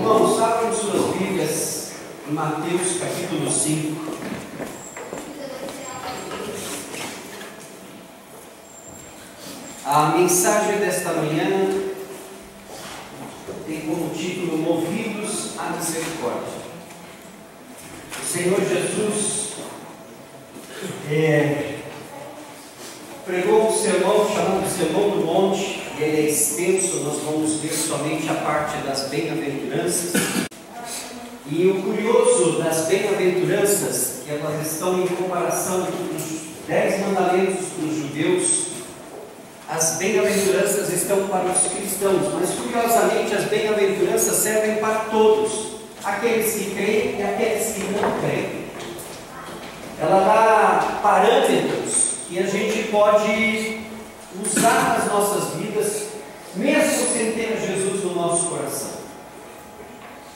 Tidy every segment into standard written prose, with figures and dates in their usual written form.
Irmãos, abram suas Bíblias em Mateus capítulo 5. A mensagem desta manhã tem como título Movidos à Misericórdia. O Senhor Jesus pregou um sermão chamado Sermão do Monte, e ele é extenso, nós vamos ver somente a parte das bem-aventuranças. E o curioso das bem-aventuranças, que elas estão em comparação com os 10 mandamentos dos judeus, as bem-aventuranças estão para os cristãos, mas curiosamente as bem-aventuranças servem para todos, aqueles que creem e aqueles que não creem. Ela dá parâmetros que a gente pode usar nas nossas vidas, mesmo sem ter Jesus no nosso coração.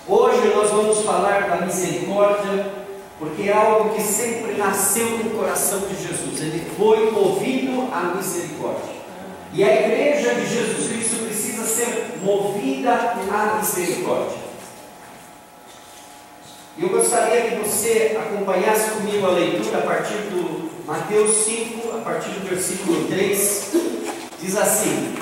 Hoje nós vamos falar da misericórdia, porque é algo que sempre nasceu no coração de Jesus. Ele foi movido à misericórdia. E a igreja de Jesus Cristo precisa ser movida à misericórdia. E eu gostaria que você acompanhasse comigo a leitura a partir do Mateus 5, a partir do versículo 3, diz assim: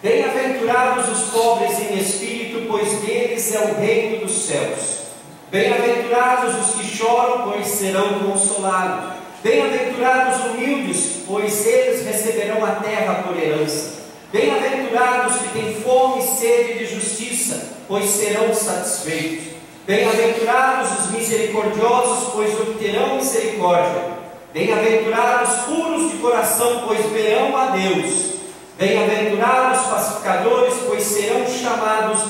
Bem-aventurados os pobres em espírito, pois deles é o reino dos céus. Bem-aventurados os que choram, pois serão consolados. Bem-aventurados os humildes, pois eles receberão a terra por herança. Bem-aventurados que têm fome e sede de justiça, pois serão satisfeitos. Bem-aventurados os misericordiosos, pois obterão misericórdia. Bem-aventurados puros de coração, pois verão a Deus. Bem-aventurados pacificadores, pois serão chamados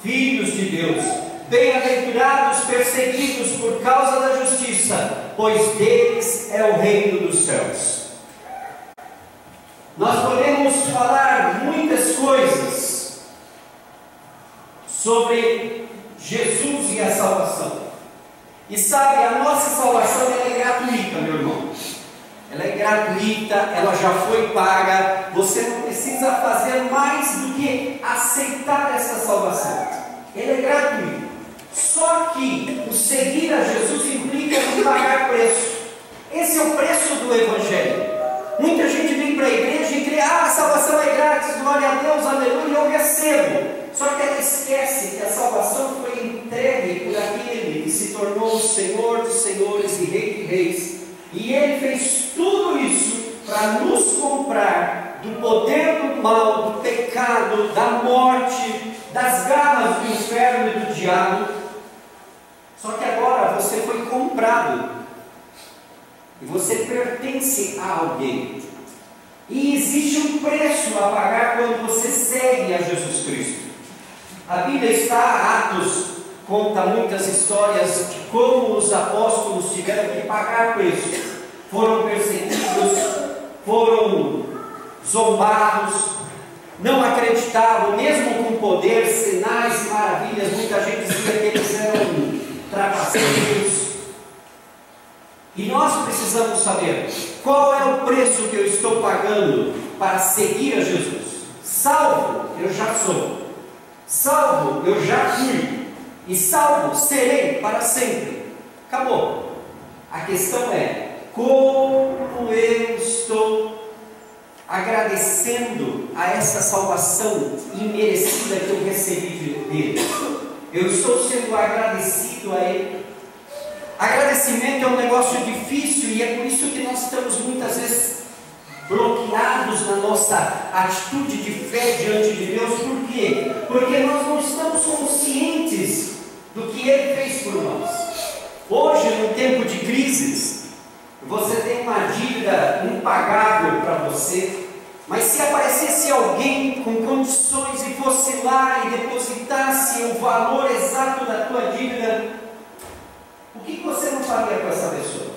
filhos de Deus. Bem-aventurados perseguidos por causa da justiça, pois deles é o reino dos céus. Nós podemos falar muitas coisas sobre Jesus e a salvação. E sabe, a nossa salvação ela é gratuita, meu irmão. Ela é gratuita, ela já foi paga. Você não precisa fazer mais do que aceitar essa salvação. Ela é gratuita. Só que o seguir a Jesus implica em pagar preço. Esse é o preço do Evangelho. Muita gente vem para a igreja e crê: a salvação é grátis, glória a Deus, aleluia, eu recebo. Só que ela esquece que a salvação foi entregue por aquele que se tornou o Senhor dos senhores e Rei de reis. E Ele fez tudo isso para nos comprar do poder do mal, do pecado, da morte, das garras do inferno e do diabo. Só que agora você foi comprado e você pertence a alguém. E existe um preço a pagar quando você segue a Jesus Cristo. A Bíblia está, Atos conta muitas histórias de como os apóstolos tiveram que pagar preço. Foram perseguidos, foram zombados, não acreditavam, mesmo com poder, sinais e maravilhas. Muita gente dizia que eles eram trapaceiros. E nós precisamos saber qual é o preço que eu estou pagando para seguir a Jesus. Salvo, eu já sou. Salvo, eu já fui. E salvo, serei para sempre. Acabou. A questão é: como eu estou agradecendo a essa salvação imerecida que eu recebi dele? Eu estou sendo agradecido a Ele. Agradecimento é um negócio difícil, e é por isso que nós estamos muitas vezes bloqueados na nossa atitude de fé diante de Deus. Por quê? Porque nós não estamos conscientes do que Ele fez por nós. Hoje, no tempo de crises, você tem uma dívida impagável para você, mas se aparecesse alguém com condições e fosse lá e depositasse o valor exato da tua dívida, o que você não faria com essa pessoa?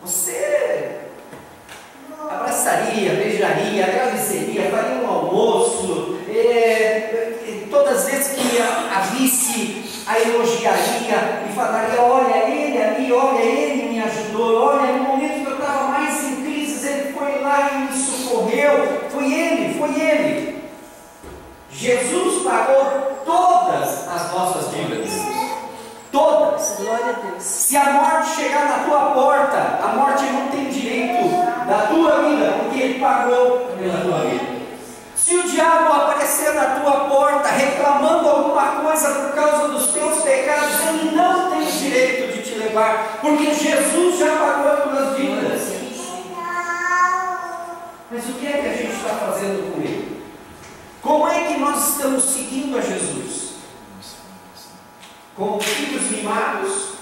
Você abraçaria, beijaria, agradeceria, faria um almoço, todas as vezes que a visse, a elogiaria e falaria: olha ele ali, olha ele me ajudou, olha, no momento que eu estava mais em crise, ele foi lá e me socorreu, foi ele. Jesus pagou todas as nossas dívidas. Todas. Glória a Deus. Se a morte chegar na tua porta, a morte não tem direito da tua vida, porque Ele pagou pela tua vida. Se o diabo aparecer na tua porta reclamando alguma coisa por causa dos teus pecados, ele não tem direito de te levar, porque Jesus já pagou pelas dívidas. Mas o que é que a gente está fazendo com ele? Como é que nós estamos seguindo a Jesus? Como filhos mimados,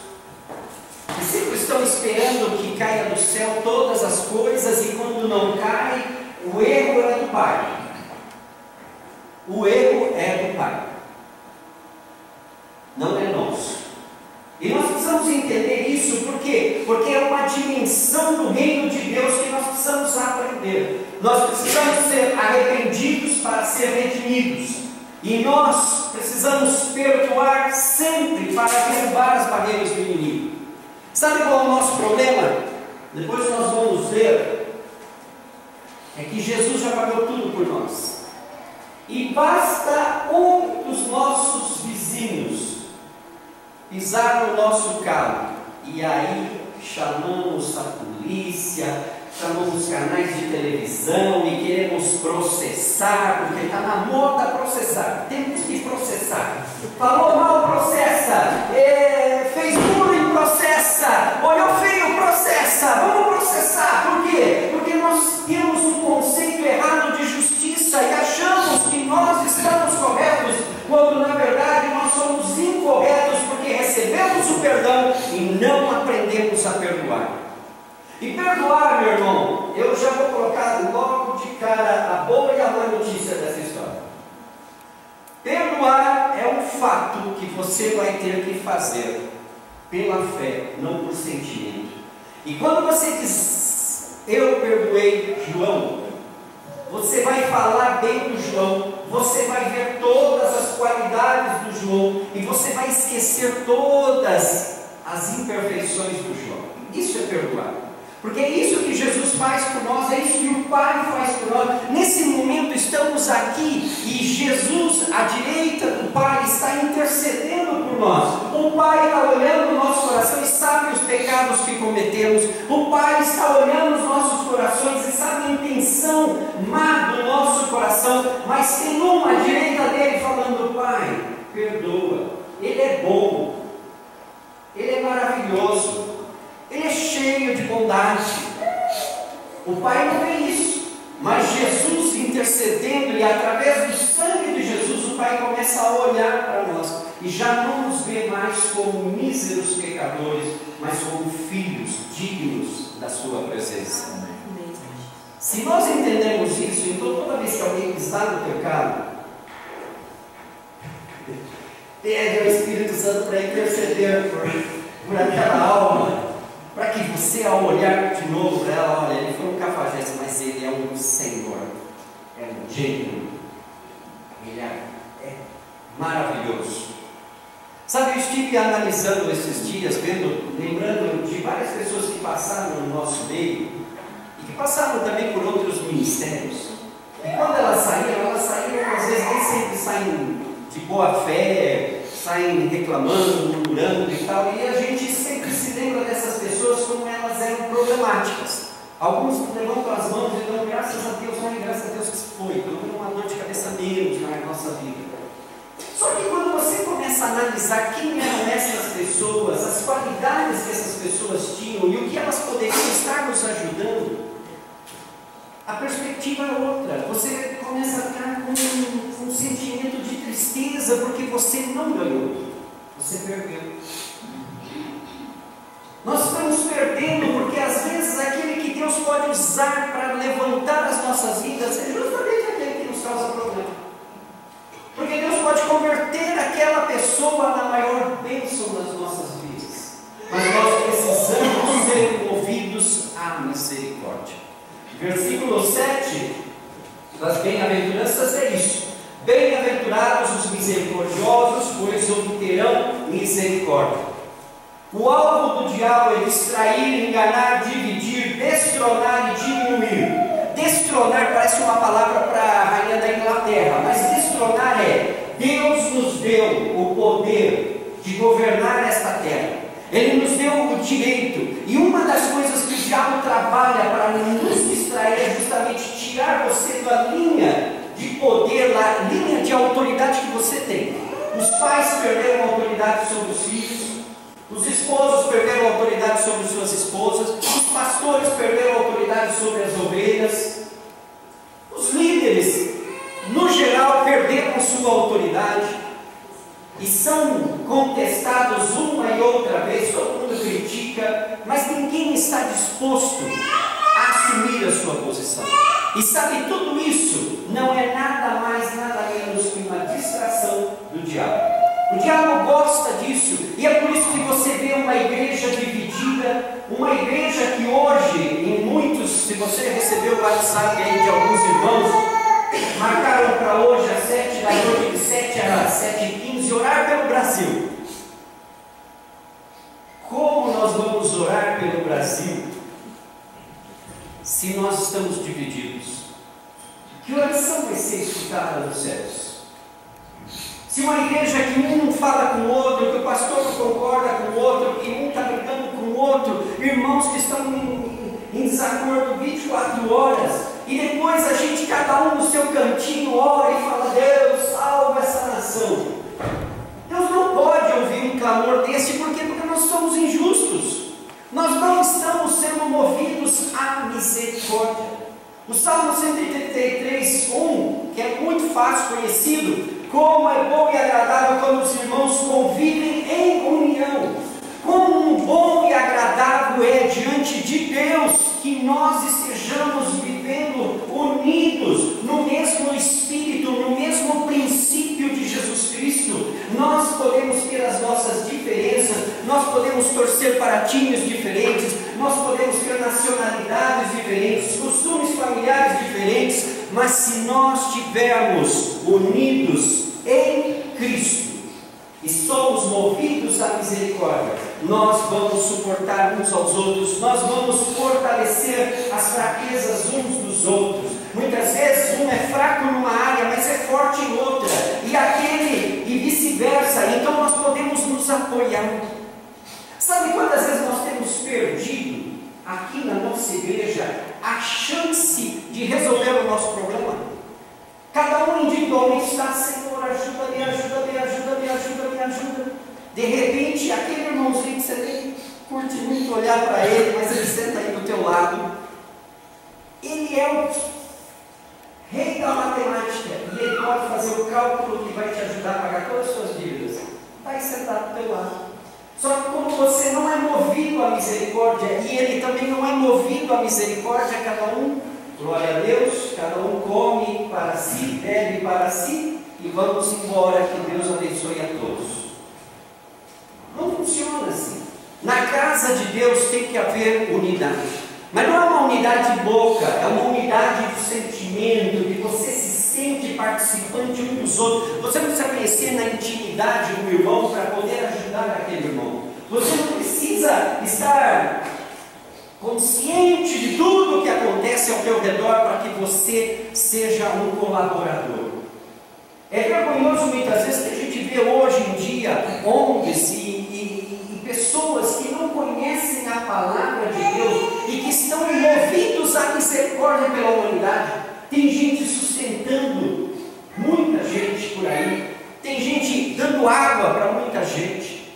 que sempre estão esperando que caia do céu todas as coisas, e quando não cai, o erro é do Pai. O erro é do Pai, não é nosso. E nós precisamos entender isso, por quê? Porque é uma dimensão do reino de Deus que nós precisamos aprender. Nós precisamos ser arrependidos para ser redimidos. E nós precisamos perdoar sempre para derrubar as barreiras do inimigo. Sabe qual é o nosso problema? Depois nós vamos ver. É que Jesus já pagou tudo por nós. E basta um dos nossos vizinhos pisar no nosso carro, e aí chamamos a polícia, chamamos canais de televisão e queremos processar, porque está na moda processar. Temos que processar. Falou mal, processa. Fez bullying, processa. Olhou feio, processa. Vamos processar. Por quê? Porque nós temos um conceito errado de justiça e achamos que nós estamos corretos, quando na verdade nós somos incorretos, porque recebemos o perdão e não aprendemos a perdoar. E perdoar, meu irmão, eu já vou colocar logo de cara a boa e a má notícia dessa história. Perdoar é um fato que você vai ter que fazer pela fé, não por sentimento. E quando você diz, eu perdoei João, você vai falar bem do João, você vai ver todas as qualidades do João, e você vai esquecer todas as imperfeições do João. Isso é perdoar. Porque é isso que Jesus faz por nós, é isso que o Pai faz por nós. Nesse momento estamos aqui e Jesus, à direita do Pai, está intercedendo por nós. O Pai está olhando o nosso coração e sabe os pecados que cometemos. O Pai está olhando os nossos corações e sabe a intenção má do nosso coração. Mas tem um à direita dele falando, Pai, perdoa. Ele é bom. Ele é maravilhoso. Ele é cheio de bondade. O Pai não vê isso, mas Jesus intercedendo, e através do sangue de Jesus o Pai começa a olhar para nós e já não nos vê mais como míseros pecadores, mas como filhos dignos da sua presença. Se nós entendemos isso, então toda vez que alguém está no pecado, pede ao Espírito Santo para interceder por aquela alma, para que você, ao olhar de novo para ela, olha, ele foi um cafajeste, mas ele é um Senhor, é um gênio, ele é maravilhoso. Sabe, eu estive analisando esses dias, lembrando de várias pessoas que passaram no nosso meio, e que passaram também por outros ministérios, e quando elas saíram, às vezes nem sempre saem de boa fé, saem reclamando, murmurando e tal, e a gente sempre se lembra dessas pessoas como elas eram problemáticas. Alguns levantam as mãos e dão graças a Deus, mas graças a Deus que foi, pelo menos uma dor de cabeça menos na nossa vida. Só que quando você começa a analisar quem eram essas pessoas, as qualidades que essas pessoas tinham e o que elas poderiam estar nos ajudando, a perspectiva é outra. Você começa a ficar com um sentimento de tristeza, porque você não ganhou, você perdeu. Nós estamos perdendo, porque às vezes aquele que Deus pode usar para levantar as nossas vidas é justamente aquele que nos causa problema. Porque Deus pode converter aquela pessoa na maior bênção das nossas vidas. Mas nós precisamos ser movidos à misericórdia. Versículo 7 das bem-aventuranças é isso: bem-aventurados os misericordiosos, pois obterão misericórdia. O alvo do diabo é distrair, enganar, dividir, destronar e diminuir. Destronar parece uma palavra para a rainha da Inglaterra, mas destronar é: Deus nos deu o poder de governar esta terra. Ele nos deu o direito, e uma das coisas que o diabo trabalha para nos distrair é justamente tirar você da linha de poder, da linha de autoridade que você tem. Os pais perderam a autoridade sobre os filhos, os esposos perderam a autoridade sobre suas esposas, os pastores perderam a autoridade sobre as ovelhas, os líderes, no geral, perderam sua autoridade e são contestados uma e outra vez. Todo mundo critica, mas ninguém está disposto a assumir a sua posição. E sabe, tudo isso não é nada mais, nada menos que uma distração do diabo. O diabo gosta disso, e é por isso que você vê uma igreja dividida, uma igreja que hoje, em muitos, se você recebeu o WhatsApp aí de alguns irmãos, marcaram para hoje às 7 da noite, de 7 às 7h15, orar pelo Brasil. Como nós vamos orar pelo Brasil se nós estamos divididos? Que oração vai ser escutada nos céus? Se uma igreja que um não fala com o outro, que o pastor não concorda com o outro, que um está brigando com o outro, irmãos que estão em desacordo 24 horas, e depois a gente, cada um no seu cantinho, ora e fala: Deus, salva essa nação. Deus não pode ouvir um clamor desse, porque nós somos injustos. Nós não estamos sendo movidos à misericórdia. O Salmo 133:1, que é muito fácil, conhecido: como é bom e agradável quando os irmãos convivem em união. Como bom e agradável é diante de Deus que nós estejamos vivendo unidos no mesmo Espírito, no mesmo princípio de Jesus Cristo. Nós podemos ter as nossas diferenças, nós podemos torcer para times diferentes, nós podemos ter nacionalidades diferentes, costumes familiares diferentes, mas se nós estivermos unidos em Cristo e somos movidos à misericórdia, nós vamos suportar uns aos outros, nós vamos fortalecer as fraquezas uns dos outros. Muitas vezes um é fraco numa área, mas é forte em outra, e vice-versa. Então nós podemos nos apoiar. Sabe quantas vezes nós temos perdido aqui na nossa igreja a chance de resolver o nosso problema? Cada um individualmente está: Senhor, ajuda-me, ajuda-me, ajuda-me, ajuda-me, ajuda. De repente, aquele irmãozinho que você nem curte muito olhar para ele, mas ele senta aí do teu lado, ele é o rei da matemática, e ele pode fazer o cálculo que vai te ajudar a pagar todas as suas dívidas. Está aí sentado do teu lado. Só que como você não é movido à misericórdia, e ele também não é movido à misericórdia, cada um, glória a Deus, cada um come para si, bebe para si, e vamos embora, que Deus abençoe a todos. Não funciona assim. Na casa de Deus tem que haver unidade, mas não é uma unidade de boca, é uma unidade de sentimento, que você se sente participante um dos outros. Você não precisa conhecer na intimidade um irmão para poder ajudar aquele irmão. Você não precisa estar consciente de tudo o que acontece ao teu redor para que você seja um colaborador. É vergonhoso muitas vezes que a gente vê hoje em dia ONGs e pessoas que não conhecem a palavra de Deus e que estão movidos à misericórdia pela humanidade. Tem gente sustentando muita gente por aí, tem gente dando água para muita gente.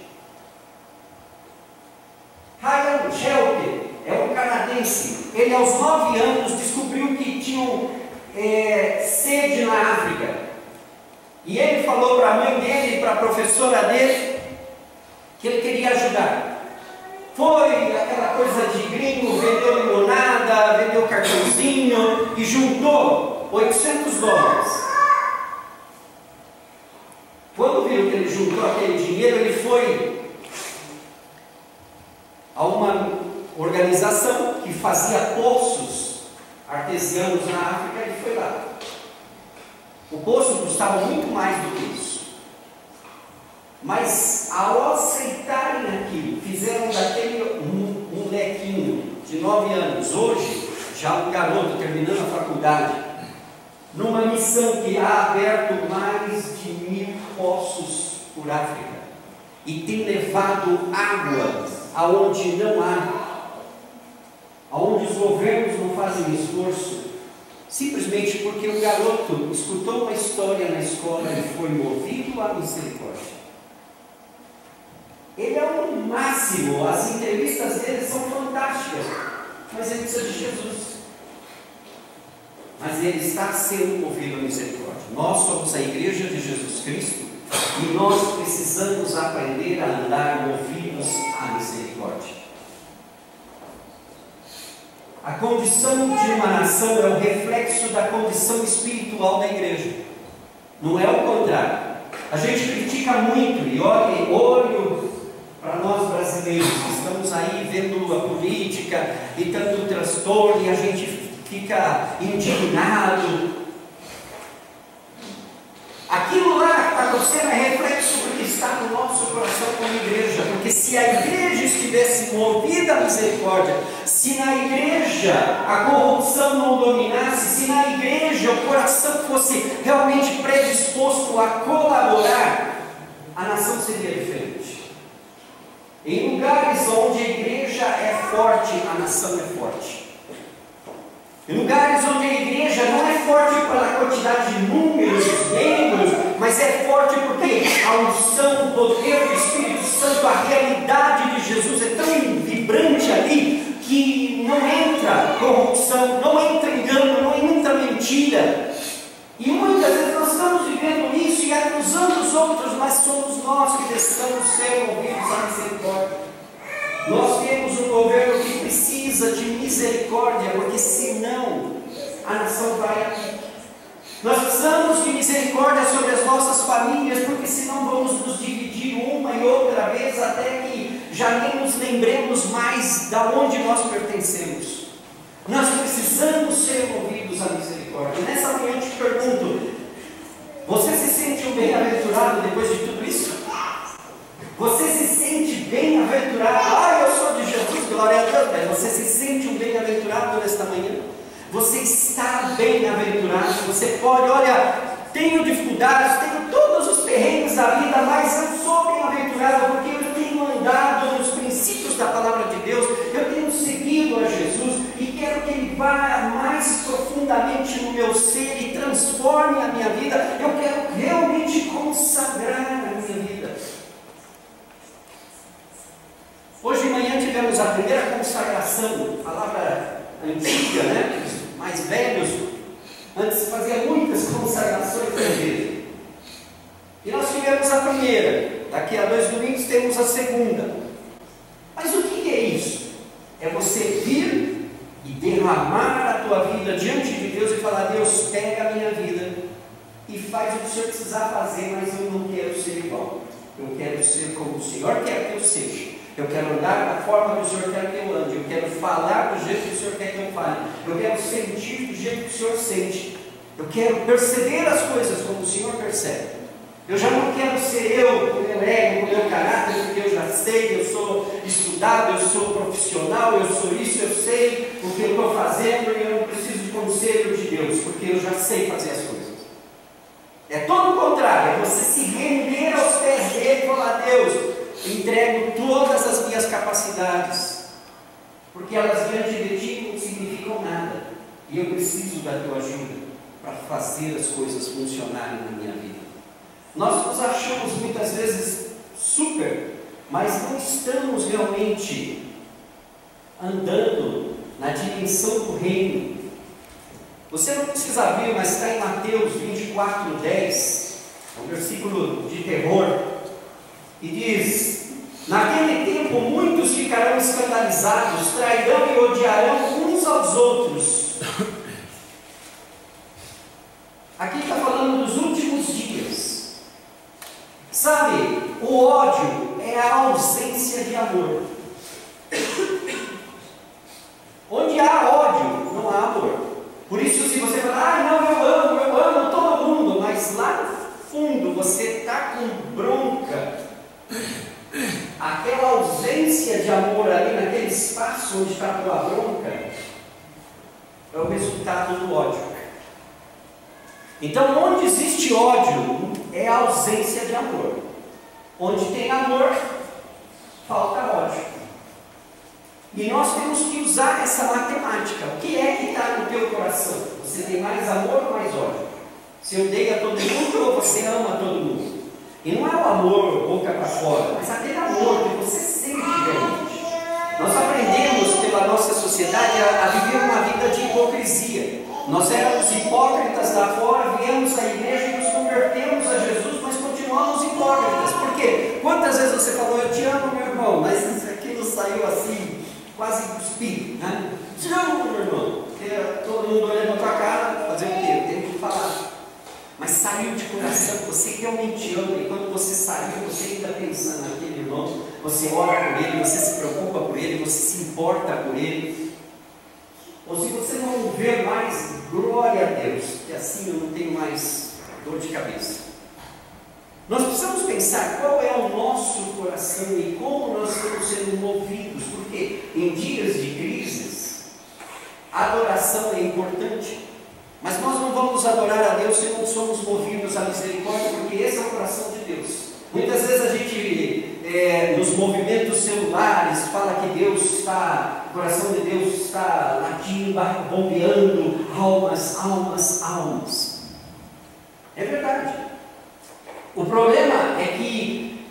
Ryan Shelter é um canadense. Ele, aos 9 anos, descobriu que tinham sede na África. E ele falou para a mãe dele, para a professora dele, que ele queria ajudar. Foi aquela coisa de gringo, vendeu limonada, vendeu cartãozinho e juntou $800. Quando viu que ele juntou aquele dinheiro, ele foi a uma organização que fazia poços artesianos na África. Ele foi lá. O poço custava muito mais do que isso. Mas ao aceitarem aquilo, fizeram daquele molequinho de 9 anos, hoje já um garoto terminando a faculdade, numa missão que ha aberto mais de 1000 poços por África e tem levado água aonde não há, aonde os governos não fazem esforço, simplesmente porque o garoto escutou uma história na escola e foi movido à misericórdia. Ele é o máximo, as entrevistas dele são fantásticas, mas ele precisa de Jesus. Mas ele está sendo movido à misericórdia. Nós somos a igreja de Jesus Cristo e nós precisamos aprender a andar movidos à misericórdia. A condição de uma nação é o reflexo da condição espiritual da igreja, não é o contrário. A gente critica muito, e olho para nós brasileiros que estamos aí vendo a política e tanto transtorno, e a gente fica indignado. Aquilo lá que está acontecendo é reflexo do que está no nosso coração como igreja, porque se a igreja estivesse movida à misericórdia, se na igreja a corrupção não dominasse, se na igreja o coração fosse realmente predisposto a colaborar, a nação seria diferente. Em lugares onde a igreja é forte, a nação é forte. Em lugares onde a igreja não é forte pela quantidade de números, membros, mas é forte porque a unção, o poder do Espírito Santo, a realidade de Jesus é tão vibrante ali que não entra corrupção, não entra engano, não entra mentira. E muitas vezes nós estamos vivendo isso e acusando os outros, mas somos nós que precisamos ser movidos à misericórdia. Nós temos um governo que precisa de misericórdia, porque senão a nação vai a pique. Nós precisamos de misericórdia sobre as nossas famílias, porque senão vamos nos dividir uma e outra vez até que já nem nos lembremos mais de onde nós pertencemos. Nós precisamos ser movidos à misericórdia. Nessa manhã eu te pergunto, você se sente um bem-aventurado depois de tudo isso? Você se sente bem-aventurado? Eu sou de Jesus, glória a Deus. Mas você se sente um bem-aventurado nesta manhã? Você está bem-aventurado? Você pode, tenho dificuldades, tenho todos os perrengues da vida, mas eu sou bem-aventurado porque eu tenho andado nos princípios da palavra de Deus, eu tenho seguido a Jesus e quero que Ele vá mais profundamente no meu ser e transforme a minha vida. Eu quero realmente consagrar a minha vida. Hoje de manhã tivemos a primeira consagração, palavra antiga, né? Os mais velhos, antes fazia muitas consagrações na igreja. E nós tivemos a primeira, daqui a 2 domingos temos a segunda. Mas o que é isso? É você vir e derramar a tua vida diante de Deus e falar: Deus, pega a minha vida e faz o que o Senhor precisar fazer, mas eu não quero ser igual. Eu quero ser como o Senhor quer que eu seja. Eu quero andar da forma que o Senhor quer que eu ande. Eu quero falar do jeito que o Senhor quer que eu fale. Eu quero sentir do jeito que o Senhor sente. Eu quero perceber as coisas como o Senhor percebe. Eu já não quero ser eu, com o meu ego, com o meu caráter, porque eu já sei, eu sou estudado, eu sou profissional, eu sou isso, eu sei o que eu estou fazendo e eu não preciso de conselho de Deus, porque eu já sei fazer as coisas. É todo o contrário, é você se render aos pés dele e falar: Deus, entrego todas as minhas capacidades, porque elas diante de ti não significam nada, e eu preciso da tua ajuda para fazer as coisas funcionarem na minha vida. Nós nos achamos muitas vezes super, mas não estamos realmente andando na dimensão do reino. Você não precisa abrir, mas está em Mateus 24:10, um versículo de terror, e diz: naquele tempo muitos ficarão escandalizados, trairão e odiarão uns aos outros. Aqui está falando dos últimos dias. Sabe, o ódio é a ausência de amor. Onde há ódio, não há amor. Por isso, se você falar: não, eu amo todo mundo, mas lá no fundo você está com bronca, aquela ausência de amor ali naquele espaço onde está a tua bronca, é o resultado do ódio. Então, onde existe ódio, é a ausência de amor. Onde tem amor, falta ódio. E nós temos que usar essa matemática. O que é que está no teu coração? Você tem mais amor ou mais ódio? Você odeia todo mundo ou você ama todo mundo? E não é o amor boca para fora, mas aquele amor que você sente realmente. Nós aprendemos pela nossa sociedade a viver uma vida de hipocrisia. Nós éramos hipócritas lá fora, viemos à igreja e nos convertemos a Jesus, mas continuamos hipócritas. Por quê? Quantas vezes você falou, eu te amo, meu irmão, mas aquilo saiu assim, quase cuspido, né? Te amo, meu irmão. Porque todo mundo olhando na tua cara, fazer o quê? Eu tenho que falar. Mas saiu de coração, você realmente ama, e quando você saiu, você ainda pensando naquele irmão, você ora por ele, você se preocupa por ele, você se importa por ele. Ou se você não vê mais, glória a Deus, que assim eu não tenho mais dor de cabeça. Nós precisamos pensar qual é o nosso coração e como nós estamos sendo movidos, porque em dias de crises, a adoração é importante. Mas nós não vamos adorar a Deus se não somos movidos à misericórdia, porque esse é o coração de Deus. Muitas vezes a gente, nos movimentos celulares, fala que Deus está, o coração de Deus está latindo, bombeando, almas, almas, almas. É verdade. O problema é que,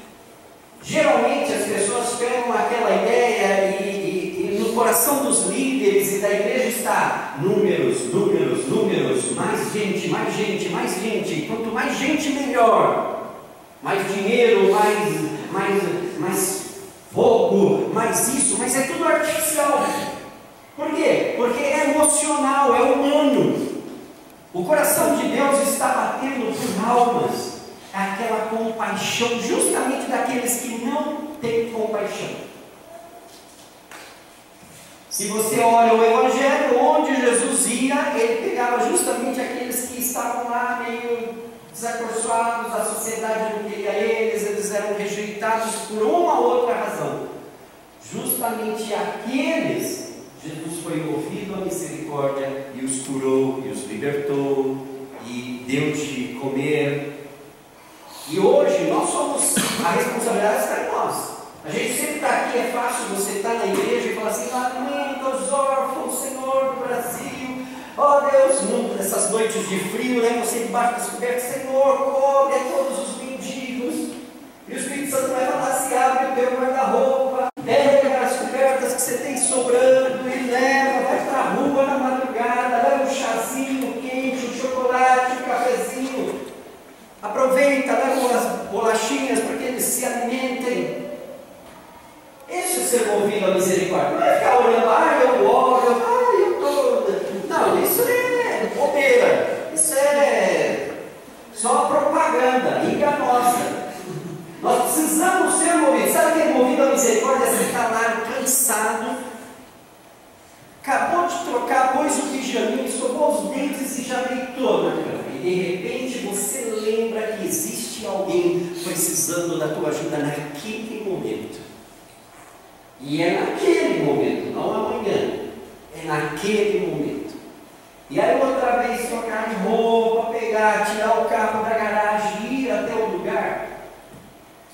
geralmente, as pessoas pegam aquela ideia e no coração dos líderes e da igreja está números, números, números, mais gente, mais gente, mais gente. Quanto mais gente, melhor. Mais dinheiro, mais fogo, mais isso, mas é tudo artificial. Por quê? Porque é emocional, é humano. O coração de Deus está batendo por almas. É aquela compaixão justamente daqueles que não têm compaixão. Se você olha o Evangelho, onde Jesus ia, ele pegava justamente aqueles que estavam lá meio desacorçoados, a sociedade não queria eles eram rejeitados por uma ou outra razão. Justamente aqueles, Jesus foi movido à misericórdia e os curou, e os libertou, e deu de comer. E hoje nós somos, a responsabilidade está em nós. A gente sempre está aqui, é fácil você estar na igreja e falar assim, lamento os órfãos, Senhor do Brasil. Ó Deus, nessas noites de frio, né, você debaixo das cobertas, Senhor, cobre a todos os mendigos. E o Espírito Santo vai falar assim, abre o teu guarda-roupa, pega as cobertas que você tem sobrando e leva, vai para a rua na madrugada, leva um chazinho quente, um chocolate, um cafezinho. Aproveita, leva umas bolachinhas para que eles se alimentem. Isso é ser movido à misericórdia. Não é ficar olhando, eu oro, eu estou... Não, isso é bobeira. Isso é só propaganda enganosa. Nós precisamos ser movidos. Sabe que é movido à misericórdia? Você está lá cansado, acabou de trocar, pôs o pijaminho, escovou os dentes e já deitou na cama. E de repente você lembra que existe alguém precisando da tua ajuda naquele momento. E é naquele momento, não amanhã. É naquele momento. E aí outra vez trocar de roupa, pegar, tirar o carro da garagem e ir até o lugar.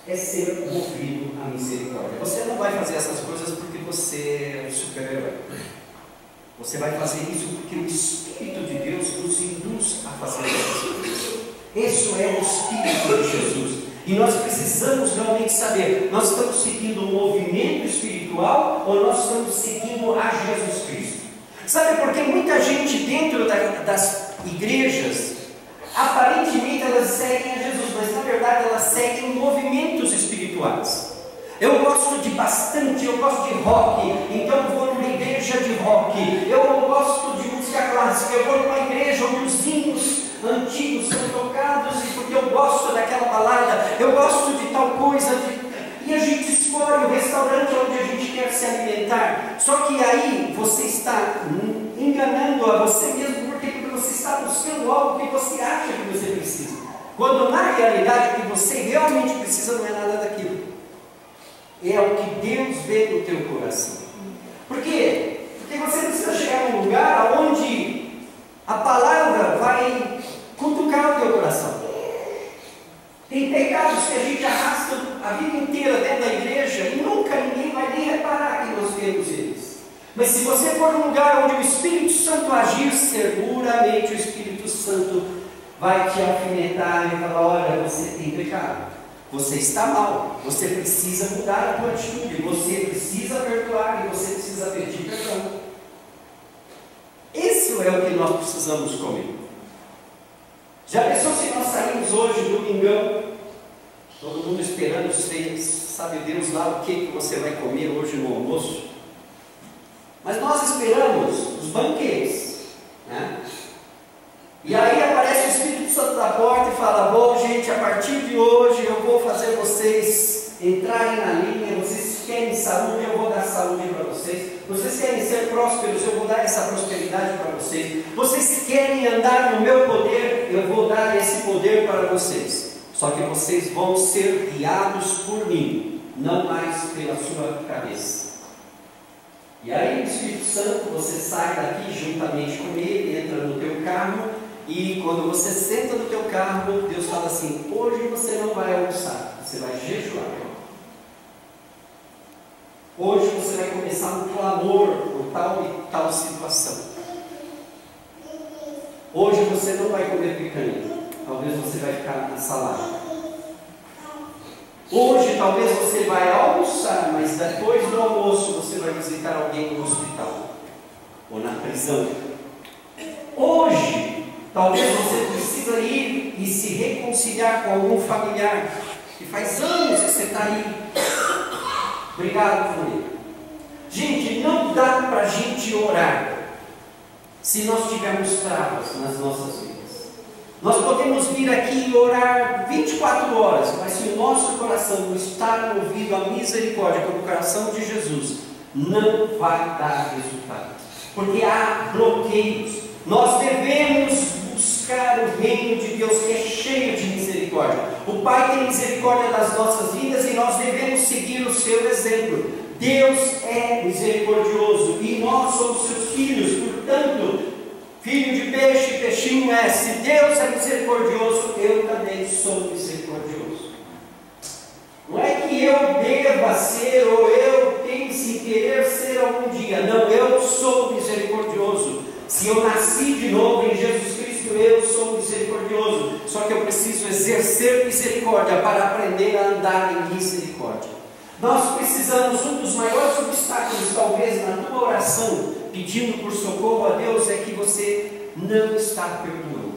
É ser movido à misericórdia. Você não vai fazer essas coisas porque você é um super-herói. Você vai fazer isso porque o Espírito de Deus nos induz a fazer essas coisas. Isso é o Espírito de Jesus. E nós precisamos realmente saber, nós estamos seguindo um movimento espiritual ou nós estamos seguindo a Jesus Cristo? Sabe por que muita gente dentro das igrejas, aparentemente elas seguem a Jesus, mas na verdade elas seguem movimentos espirituais. Eu gosto de rock, então eu vou numa igreja de rock. Eu gosto de música clássica, eu vou numa igreja onde os hinos antigos são tocados, e porque eu gosto daquela balada, eu gosto de tal coisa, e a gente escolhe o restaurante onde a gente quer se alimentar. Só que aí você está enganando a você mesmo, porque você está buscando algo que você acha que você precisa, quando na realidade o que você realmente precisa não é nada daquilo. É o que Deus vê no teu coração. Por quê? Porque você precisa chegar num lugar onde A palavra vai cutucar o teu coração. Tem pecados que a gente arrasta a vida inteira dentro da igreja e nunca ninguém vai nem reparar que nós temos eles. Mas se você for num lugar onde o Espírito Santo agir, seguramente o Espírito Santo vai te alfinetar e falar: olha, você tem pecado, você está mal, você precisa mudar a tua atitude, você precisa perdoar e você precisa pedir perdão. Isso é o que nós precisamos comer. Já pensou se nós saímos hoje, domingão, todo mundo esperando os feios, sabe Deus lá o que você vai comer hoje no almoço? Mas nós esperamos os banquetes, né? E aí aparece o Espírito Santo da porta e fala: bom, gente, a partir de hoje eu vou fazer vocês entrarem na linha. Vocês querem saúde, eu vou dar saúde para vocês. Vocês querem ser prósperos, eu vou dar essa prosperidade para vocês. Vocês querem andar no meu poder, eu vou dar esse poder para vocês. Só que vocês vão ser guiados por mim, não mais pela sua cabeça. E aí o Espírito Santo, você sai daqui juntamente com ele, entra no teu carro, e quando você senta no teu carro, Deus fala assim: hoje você não vai almoçar, você vai jejuar. Hoje você vai começar um clamor por tal e tal situação. Hoje você não vai comer picanha, talvez você vai ficar na salada. Hoje talvez você vai almoçar, mas depois do almoço você vai visitar alguém no hospital ou na prisão. Hoje talvez você precisa ir e se reconciliar com algum familiar que faz anos que você está aí brigado com ele. Gente, não dá para a gente orar se nós tivermos travas nas nossas vidas. Nós podemos vir aqui e orar 24 horas, mas se o nosso coração não está movido à misericórdia pelo coração de Jesus, não vai dar resultado, porque há bloqueios. Nós devemos buscar o reino de Deus, que é cheio de misericórdia. O Pai tem misericórdia das nossas vidas e nós devemos seguir o seu exemplo. Deus é misericordioso e nós somos seus filhos, portanto, filho de peixe, peixinho é. Se Deus é misericordioso, eu também sou misericordioso. Não é que eu deva ser ou eu pense em querer ser algum dia. Não, eu sou misericordioso. Se eu nasci de novo em Jesus Cristo, eu sou misericordioso. Só que eu preciso exercer misericórdia para aprender a andar em misericórdia. Nós precisamos, um dos maiores obstáculos, talvez, na tua oração, pedindo por socorro a Deus, é que você não está perdoando.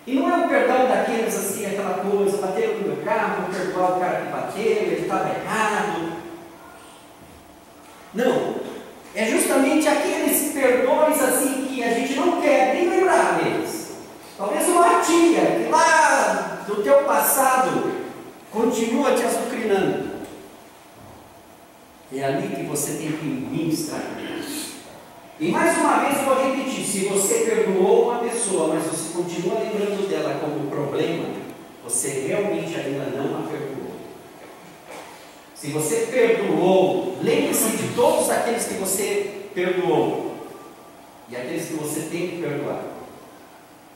E não é o perdão daqueles assim, aquela coisa: bateu no meu carro, vou perdoar o cara que bateu, ele estava errado. Não, é justamente aqueles perdões assim que a gente não quer nem lembrar deles. Talvez uma tia que lá do teu passado continua te azucrinando. É ali que você tem que ministrar. E mais uma vez eu vou repetir: se você perdoou uma pessoa, mas você continua lembrando dela como problema, você realmente ainda não a perdoou. Se você perdoou, lembre-se de todos aqueles que você perdoou e aqueles que você tem que perdoar.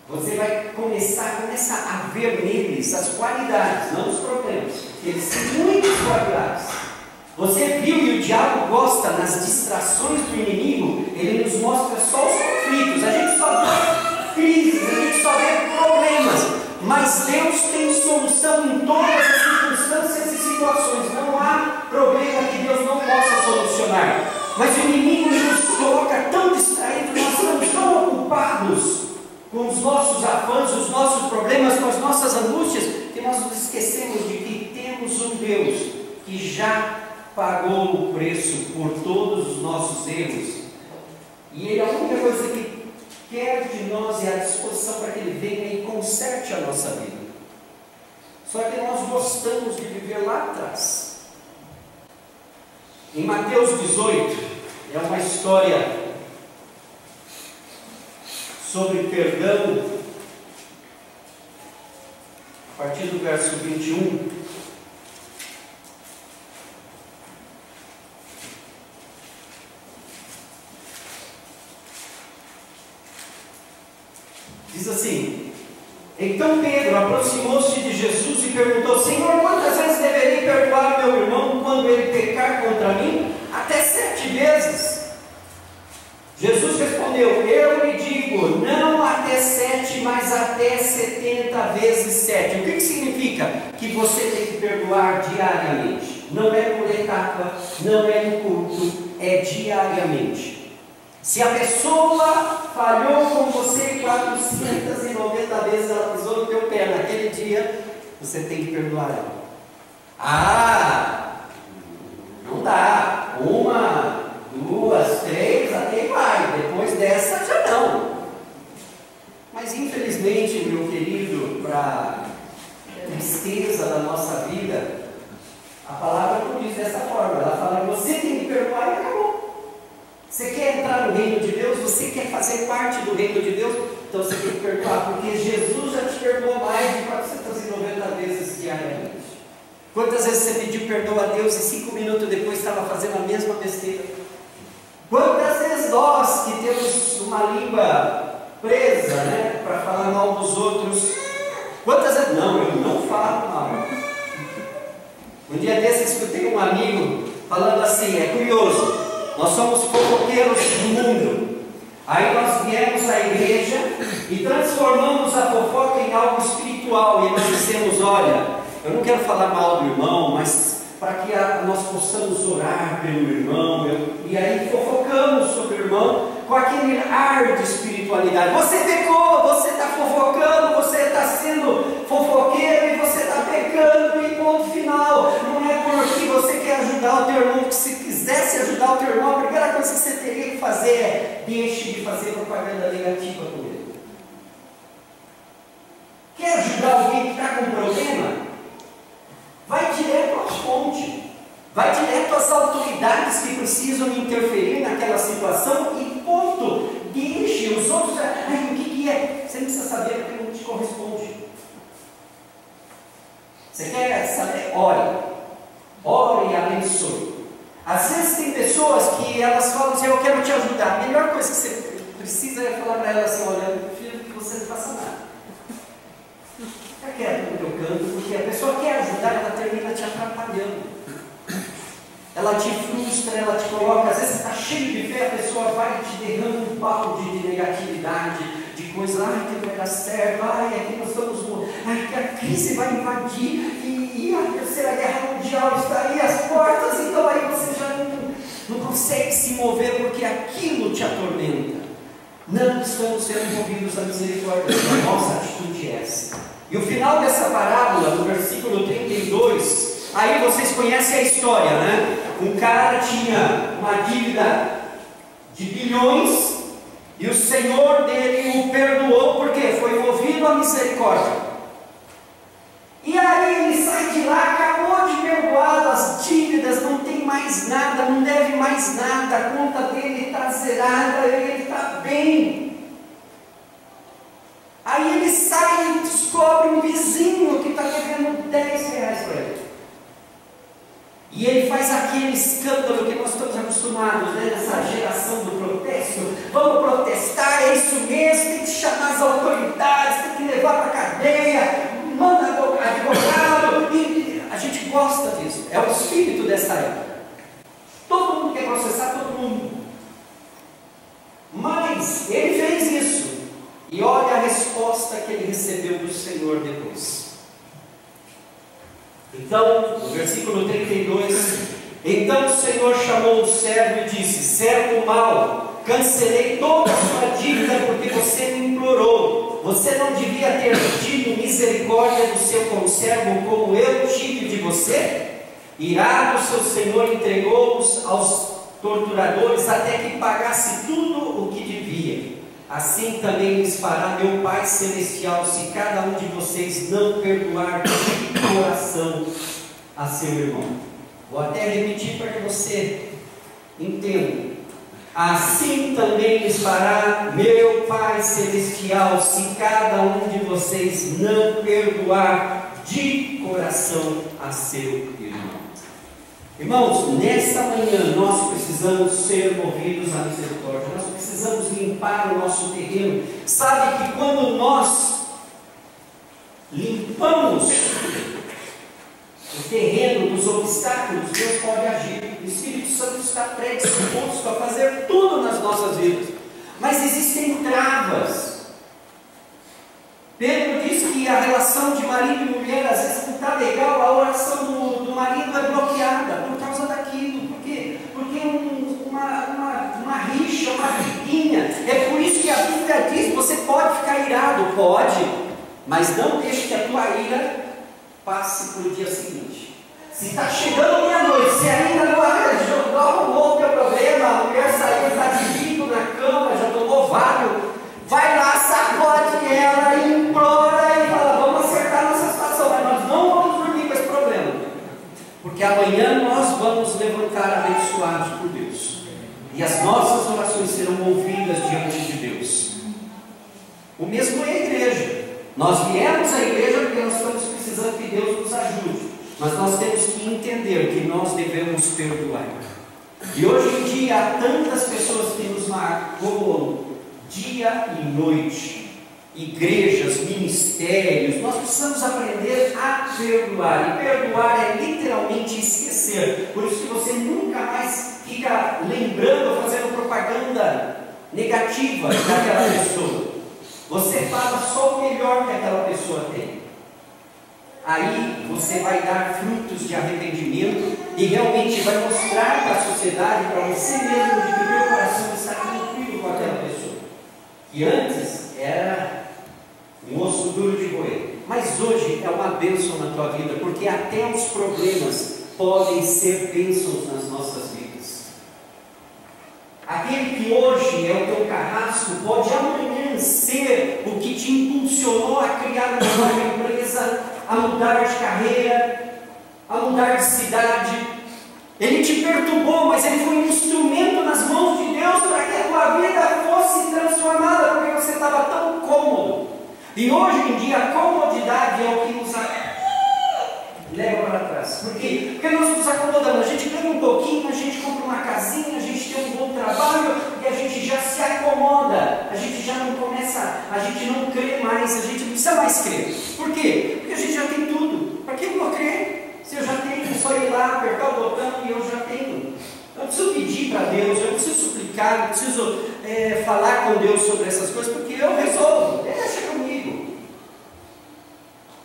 Você vai começar a ver neles as qualidades, não os problemas, porque eles têm muitas qualidades. Você viu, e o diabo gosta, nas distrações do inimigo, ele nos mostra só os conflitos, a gente só vê crises, a gente só vê problemas, mas Deus tem solução em todas as circunstâncias e situações. Não há problema que Deus não possa solucionar, mas o inimigo nos coloca tão distraídos, nós estamos tão ocupados com os nossos afanos, os nossos problemas, com as nossas angústias, que nós nos esquecemos de que temos um Deus que já pagou o preço por todos os nossos erros, e Ele, a única coisa que quer de nós é a disposição para que Ele venha e conserte a nossa vida. Só que nós gostamos de viver lá atrás. Em Mateus 18 é uma história sobre perdão, a partir do verso 21. Então Pedro aproximou-se de Jesus e perguntou: Senhor, quantas vezes deverei perdoar meu irmão quando ele pecar contra mim? Até 7 vezes. Jesus respondeu: eu lhe digo, não até 7, mas até 70 vezes 7. O que significa? Que você tem que perdoar diariamente. Não é por etapa, não é no culto, é diariamente. Se a pessoa falhou com você 490 vezes, ela pisou no teu pé naquele dia, você tem que perdoar ela. Ah, não dá. 1, 2, 3, até vai. Depois dessa já não. Mas infelizmente, meu querido, para tristeza da nossa vida, a palavra não diz dessa forma. Ela fala que você tem que perdoar e acabou. Você quer entrar no reino de Deus? Você quer fazer parte do reino de Deus? Então você tem que perdoar, porque Jesus já te perdoou mais de 490 vezes diariamente. Quantas vezes você pediu perdão a Deus e 5 minutos depois estava fazendo a mesma besteira? Quantas vezes nós que temos uma língua presa, né, para falar mal dos outros, quantas vezes, não, eu não falo mal. Um dia desses escutei um amigo falando assim, é curioso, nós somos fofoqueiros do mundo. Aí nós viemos à igreja e transformamos a fofoca em algo espiritual. E nós dissemos, olha, eu não quero falar mal do irmão, mas para que nós possamos orar pelo irmão. E aí fofocamos sobre o irmão com aquele ar de espiritualidade. Você pecou, você está fofocando, você está sendo fofoqueiro e você está pecando, e ponto final. Não é porque você quer ajudar o teu irmão, que se quisesse ajudar o teu irmão, a primeira coisa que você teria que fazer é deixe de fazer propaganda negativa com ele. Quer ajudar alguém que está com problema? Vai direto à fonte, vai direto às autoridades que precisam interferir naquela situação e ponto. Deixe os outros. Ai, o que é? Você não precisa saber porque não te corresponde. Você quer saber? Ore e abençoe. Às vezes tem pessoas que elas falam assim, eu quero te ajudar. A melhor coisa que você precisa é falar para ela assim, olha, eu prefiro que você não faça nada. Fica quieto no teu canto, porque a pessoa quer ajudar, ela termina te atrapalhando. Ela te frustra, ela te coloca, às vezes você está cheio de fé, a pessoa vai te derrando um balde de negatividade, de coisa, ai, que não vai dar certo, ai, aqui nós estamos, ai, que a crise vai invadir, e a terceira guerra mundial está aí às portas, então aí você já não consegue se mover, porque aquilo te atormenta. Não estamos sendo movidos à misericórdia, a nossa atitude é essa. E o final dessa parábola, no versículo 32, aí vocês conhecem a história, né? Um cara tinha uma dívida de bilhões e o Senhor dele o perdoou porque foi movido à misericórdia. E aí ele sai de lá, acabou de perdoar as dívidas, não tem mais nada, não deve mais nada, a conta dele está zerada, ele está bem. Aí ele sai e descobre um vizinho que está devendo 10 reais para ele. E ele faz aquele escândalo que nós estamos acostumados, né? Nessa geração do protesto. Vamos protestar, é isso mesmo, tem que chamar as autoridades, tem que levar para a cadeia, manda advogado. E a gente gosta disso, é o espírito dessa época. Todo mundo quer processar todo mundo. Mas ele fez isso. E olha a resposta que ele recebeu do Senhor depois. Então, no versículo 32, então o Senhor chamou o servo e disse, servo mau, cancelei toda a sua dívida porque você me implorou. Você não devia ter tido misericórdia do seu conservo como eu tive de você? Irado, seu Senhor entregou-os aos torturadores até que pagasse tudo o que devia. Assim também lhes fará meu Pai Celestial, se cada um de vocês não perdoar de coração a seu irmão. Vou até repetir para que você entenda. Assim também lhes fará meu Pai Celestial, se cada um de vocês não perdoar de coração a seu irmão. Irmãos, nessa manhã nós precisamos ser movidos à misericórdia, nós precisamos limpar o nosso terreno. Sabe que quando nós limpamos o terreno dos obstáculos, Deus pode agir. O Espírito Santo está predisposto a fazer tudo nas nossas vidas. Mas existem travas. Pedro diz que a relação de marido e mulher às vezes não está legal, a oração do marido é bloqueada por causa daquilo. Por quê? Porque uma rixa, uma briguinha. É por isso que a Bíblia diz: você pode ficar irado, pode, mas não deixe que a tua ira passe para o dia seguinte. Se está chegando meia-noite, você ainda não arrumou o teu problema, a mulher saiu, está de bico na cama, já tomou vários, vai lá, sacode ela, implora e fala: vamos acertar nossa situação, mas nós não vamos dormir com esse problema, porque amanhã nós vamos levantar abençoados por Deus, e as nossas orações serão ouvidas diante de Deus. O mesmo é a igreja. Nós viemos à igreja porque nós estamos precisando que Deus nos ajude, mas nós temos que entender que nós devemos perdoar. E hoje em dia há tantas pessoas que nos marcam dia e noite, igrejas, ministérios. Nós precisamos aprender a perdoar, e perdoar é literalmente esquecer. Por isso que você nunca mais fica lembrando ou fazendo propaganda negativa daquela pessoa. Você fala só o melhor que aquela pessoa tem. Aí você vai dar frutos de arrependimento e realmente vai mostrar para a sociedade, para você mesmo, de que o teu coração está tranquilo com aquela pessoa, que antes era um osso duro de roer, mas hoje é uma bênção na tua vida, porque até os problemas podem ser bênçãos nas nossas vidas. Aquele que hoje é o teu carrasco pode amanhã ser o que te impulsionou a criar uma nova empresa, a mudar de carreira, a mudar de cidade. Ele te perturbou, mas ele foi um instrumento nas mãos de Deus para que a tua vida fosse transformada, porque você estava tão cômodo. E hoje em dia a comodidade é o que nos leva para trás. Por quê? Porque nós nos acomodamos. A gente ganha um pouquinho, a gente compra uma casinha, a gente tem um bom trabalho e a gente já se acomoda. A gente já não começa, a gente não crê mais, a gente não precisa mais crer. Por quê? Porque a gente já tem tudo. Para que eu vou crer? Se eu já tenho, é só ir lá, apertar o botão e eu já tenho. Eu preciso pedir para Deus, eu preciso suplicar, eu preciso falar com Deus sobre essas coisas, porque eu resolvo. Deixa comigo.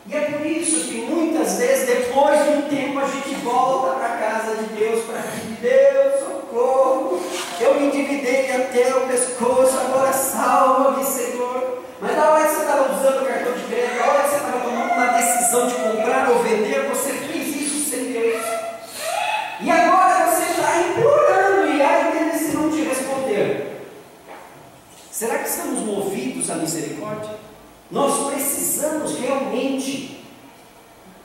E é por isso que muitas vezes, depois de um tempo, a gente volta para a casa de Deus, para pedir: Deus, socorro, eu me endividei até o pescoço, agora salva-me, Senhor. Mas na hora que você estava usando o cartão de crédito, na hora que você estava tomando uma decisão de comprar ou vender, você fez isso sem Deus. E agora você está implorando, e ai dele se não te responder. Será que estamos movidos à misericórdia? Nós precisamos realmente,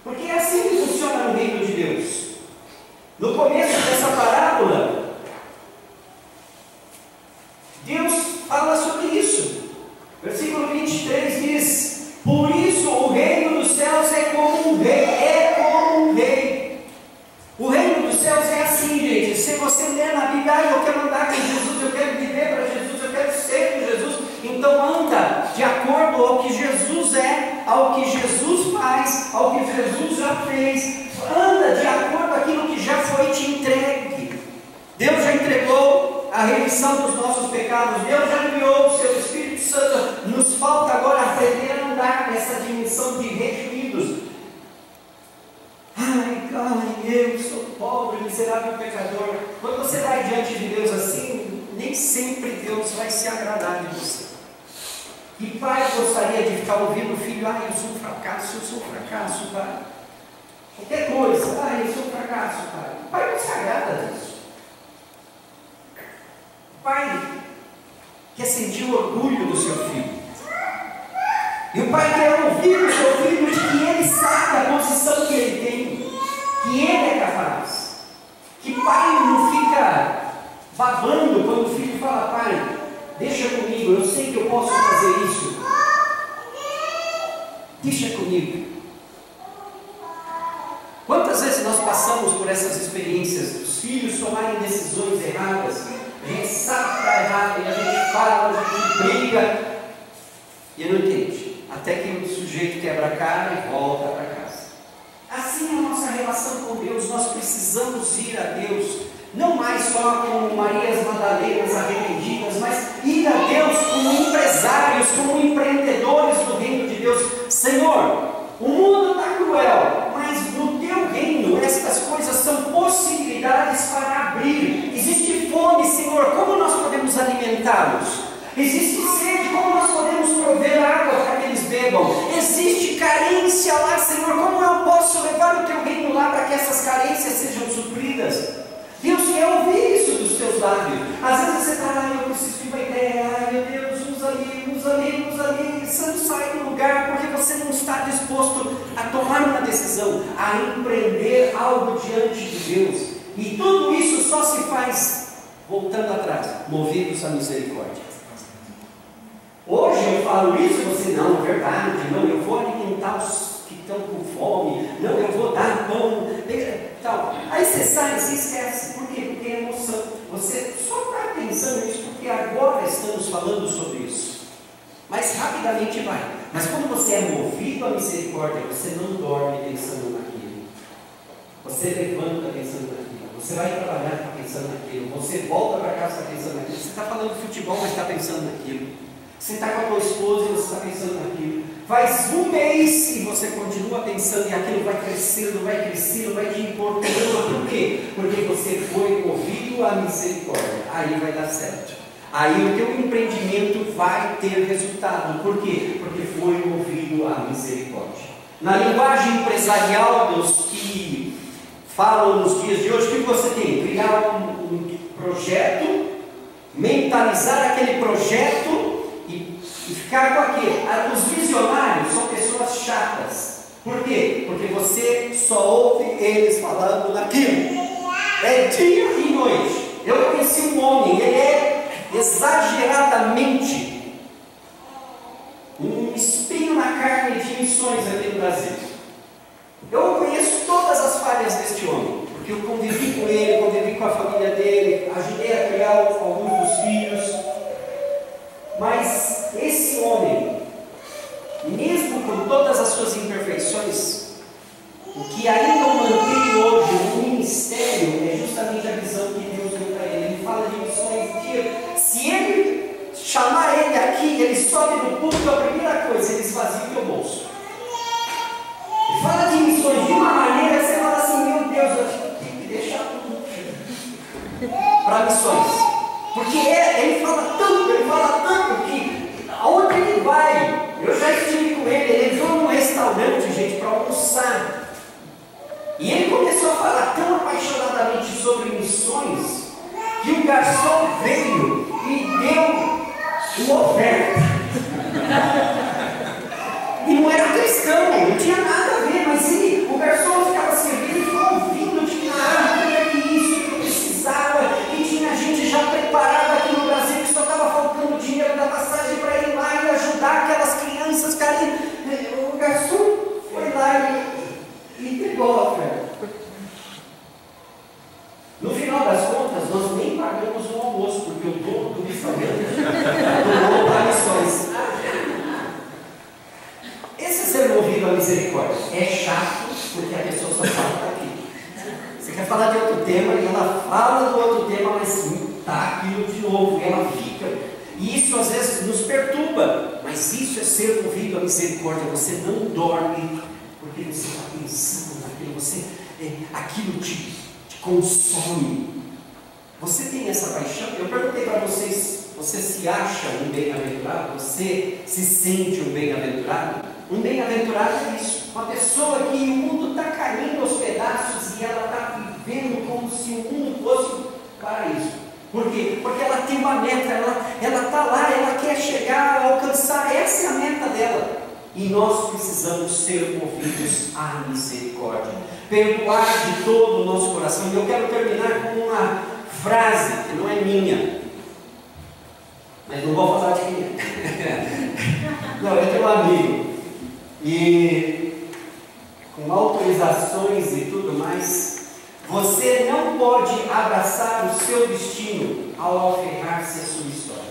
porque é assim que funciona no reino de Deus. No começo dessa parábola, Deus fala sobre isso. Versículo 23 diz: por isso o reino dos céus é como um rei, O reino dos céus é assim, gente. Se você ler na Bíblia: eu quero andar com Jesus, eu quero viver para Jesus, eu quero ser com Jesus, então anda de acordo ao que Jesus é, ao que Jesus faz, ao que Jesus já fez. Anda de acordo com aquilo que já foi te entregue. Deus já entregou a remissão dos nossos pecados, Deus já enviou o seu Espírito Santo. Nos falta agora aprender a andar nessa dimensão de redimidos. Ai, eu sou pobre, miserável pecador. Quando você vai diante de Deus assim, nem sempre Deus vai se agradar de você. E pai gostaria de ficar ouvindo o filho: eu sou um fracasso, pai. Qualquer coisa: eu sou um fracasso, pai. O pai não se agrada disso. O pai quer sentir o orgulho do seu filho. E o pai quer ouvir do seu filho de que ele sabe a posição que ele tem, que ele é capaz. Que pai não fica babando quando o filho fala: pai, deixa comigo, eu sei que eu posso fazer isso. Deixa comigo. Quantas vezes nós passamos por essas experiências dos filhos tomarem decisões erradas? A gente sabe que está errado e a gente fala, a gente briga e não entende. A até que o sujeito quebra a cara e volta para casa. Assim é a nossa relação com Deus. Nós precisamos ir a Deus, não mais só como Marias Madalenas arrependidas, mas ir a Deus como empresários, como empreendedores do reino de Deus. Senhor, o mundo está cruel, mas no teu reino estas coisas são possibilidades para abrir. Existe fome, Senhor, como nós podemos alimentá-los? Existe sede, como nós podemos prover água para que eles bebam? Existe carência lá, Senhor, como eu posso levar o teu reino lá para que essas carências sejam supridas? Deus quer ouvir isso dos teus lábios. Às vezes você está, eu preciso de uma ideia, meu Deus, usa ali, você não sai do lugar porque você não está disposto a tomar uma decisão, a empreender algo diante de Deus. E tudo isso só se faz, voltando atrás, movidos à misericórdia. Hoje eu falo isso, você não, é verdade, não, eu vou alimentar os que estão com fome, não, eu vou dar pão, tal. Aí você sai e se esquece. Por quê? Porque é emoção. Você só está pensando nisso porque agora estamos falando sobre isso. Mas rapidamente vai. Mas quando você é movido à misericórdia, você não dorme pensando naquilo. Você levanta pensando naquilo. Você vai trabalhar pensando naquilo. Você volta para casa pensando naquilo. Você está falando de futebol, mas está pensando naquilo. Você está com a tua esposa e você está pensando naquilo. Faz um mês e você continua pensando e aquilo vai crescendo, vai te importando. Por quê? Porque você foi movido à misericórdia. Aí vai dar certo. Aí o teu empreendimento vai ter resultado. Por quê? Porque foi movido à misericórdia. Na linguagem empresarial dos que falam nos dias de hoje, o que você tem? Criar um projeto, mentalizar aquele projeto e ficar com aquilo. Os visionários são pessoas chatas. Por quê? Porque você só ouve eles falando naquilo. É dia e noite. Eu conheci um homem, ele é exageradamente um espinho na carne de missões aqui no Brasil. Eu conheço todas as falhas deste homem, porque eu convivi com ele, convivi com a família dele, ajudei a criar alguns dos filhos. Mas esse homem, mesmo com todas as suas imperfeições, o que ainda o mantém hoje no ministério é justamente a visão que Deus deu para ele. Ele fala de missões que, se ele chamar ele aqui, ele sobe no púlpito, a primeira coisa, ele esvazia o teu bolso. Ele fala de missões de uma maneira que você fala assim, meu Deus, eu tenho que deixar tudo para missões. Porque ele fala tanto que aonde ele vai, eu já estive com ele entrou num restaurante, gente, para almoçar. E ele começou a falar tão apaixonadamente sobre missões, que o garçom veio e deu uma oferta. E não era cristão, não tinha nada a ver, mas o garçom ficava servindo e ficou ouvindo de que isso que eu precisava, e tinha gente já preparada aqui no Brasil que só estava faltando dinheiro da passagem para ir lá e ajudar aquelas crianças, cara. O garçom foi lá e entregou a oferta. No final das contas, nós nem pagamos o almoço, porque o dono do restaurante doou para missões. Esse ser movido à misericórdia é chato, porque a pessoa só fala daqui. Você quer falar de outro tema, e ela fala do outro tema, mas tá aquilo de novo, e ela fica. E isso às vezes nos perturba, mas isso é ser movido à misericórdia. Você não dorme, porque você está pensando naquilo, aquilo te consome. Você tem essa paixão? Eu perguntei para vocês, você se acha um bem-aventurado? Você se sente um bem-aventurado? Um bem-aventurado é isso, uma pessoa que o mundo está caindo aos pedaços e ela está vivendo como se o mundo fosse um paraíso. Por quê? Porque ela tem uma meta, ela está lá, ela quer chegar, alcançar, essa é a meta dela. E nós precisamos ser movidos à misericórdia, perdoar de todo o nosso coração. E eu quero terminar com uma frase que não é minha, mas não vou falar de quem é. Não, eu tenho um amigo, e com autorizações e tudo mais, você não pode abraçar o seu destino ao aferrar-se à sua história.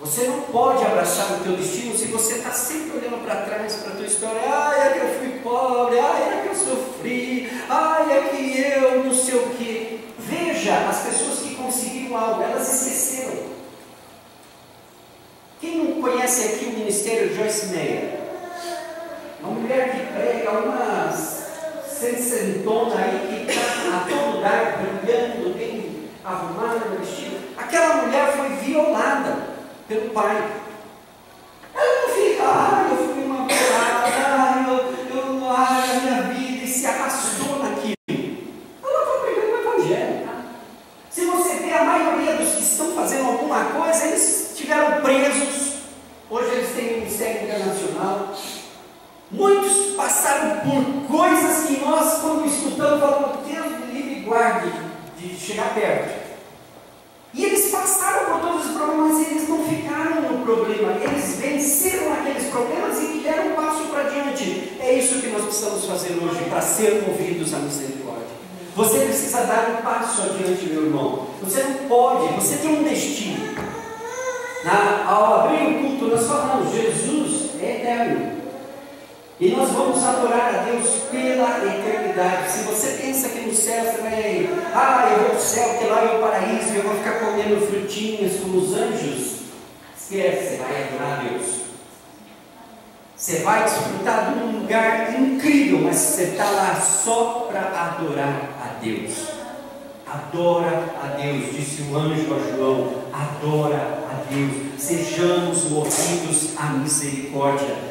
Você não pode abraçar o teu destino se você está sempre olhando para trás, para a tua história. Ai, é que eu fui pobre, ai, é que eu sofri, ai, é que eu não sei o quê. Veja, as pessoas que conseguiram algo, elas esqueceram. Quem não conhece aqui o ministério Joyce Meyer? Uma mulher que prega umas sessentona aí, que está a todo lugar, brilhando, bem arrumada, vestida. Aquela mulher foi violada pelo pai. Ela não fica, ai, eu fui uma violada, ai, a minha vida, e se arrastou naquilo. Ela está pregando o evangelho. Se você vê a maioria dos que estão fazendo alguma coisa, eles estiveram presos. Hoje eles têm um ministério internacional. Muitos passaram por coisas que nós, quando escutamos, falamos, Deus me livre e guarde de chegar perto. E eles passaram por todos os problemas e eles não ficaram no problema. Eles venceram aqueles problemas e deram um passo para diante. É isso que nós precisamos fazer hoje para ser movidos à misericórdia. Você precisa dar um passo adiante, meu irmão. Você não pode, você tem um destino. Ao abrir o culto, nós falamos, Jesus é eterno. E nós vamos adorar a Deus pela eternidade. Se você pensa que no céu você vai, eu vou para o céu, que lá é o paraíso, eu vou ficar comendo frutinhas como os anjos, esquece, você vai adorar a Deus. Você vai desfrutar de um lugar incrível, mas você está lá só para adorar a Deus. Adora a Deus, disse o anjo a João, adora a Deus. Sejamos movidos à misericórdia.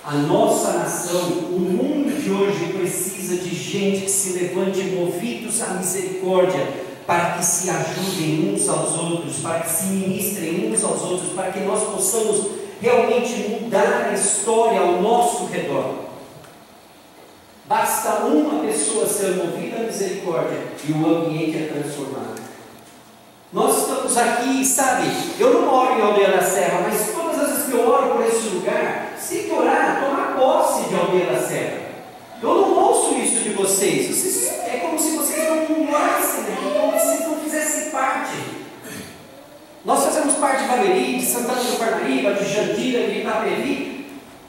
A nossa nação, o mundo de hoje precisa de gente que se levante movidos à misericórdia, para que se ajudem uns aos outros, para que se ministrem uns aos outros, para que nós possamos realmente mudar a história ao nosso redor. Basta uma pessoa ser movida à misericórdia e o ambiente é transformado. Nós estamos aqui, sabe, eu não moro em Aldeia da Serra, mas todas as vezes que eu oro por esse lugar, se orar, tomar posse de Aldeia da Serra. Eu não ouço isso de vocês. É como se vocês não morassem, né? Como se vocês não fizessem parte. Nós fazemos parte de Barueri, de Santana do Parnaíba, de Jandira, de Itapevi.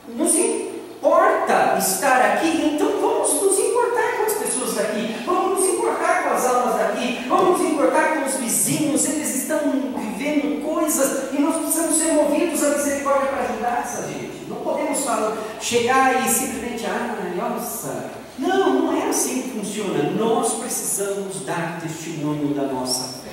Nos importa estar aqui, então vamos nos importar com as pessoas daqui, vamos nos importar com as almas daqui, vamos nos importar com os vizinhos. Eles estão vivendo coisas e nós precisamos ser movidos à misericórdia para ajudar essa gente. Não podemos chegar e simplesmente, nossa. Não é assim que funciona. Nós precisamos dar testemunho da nossa fé.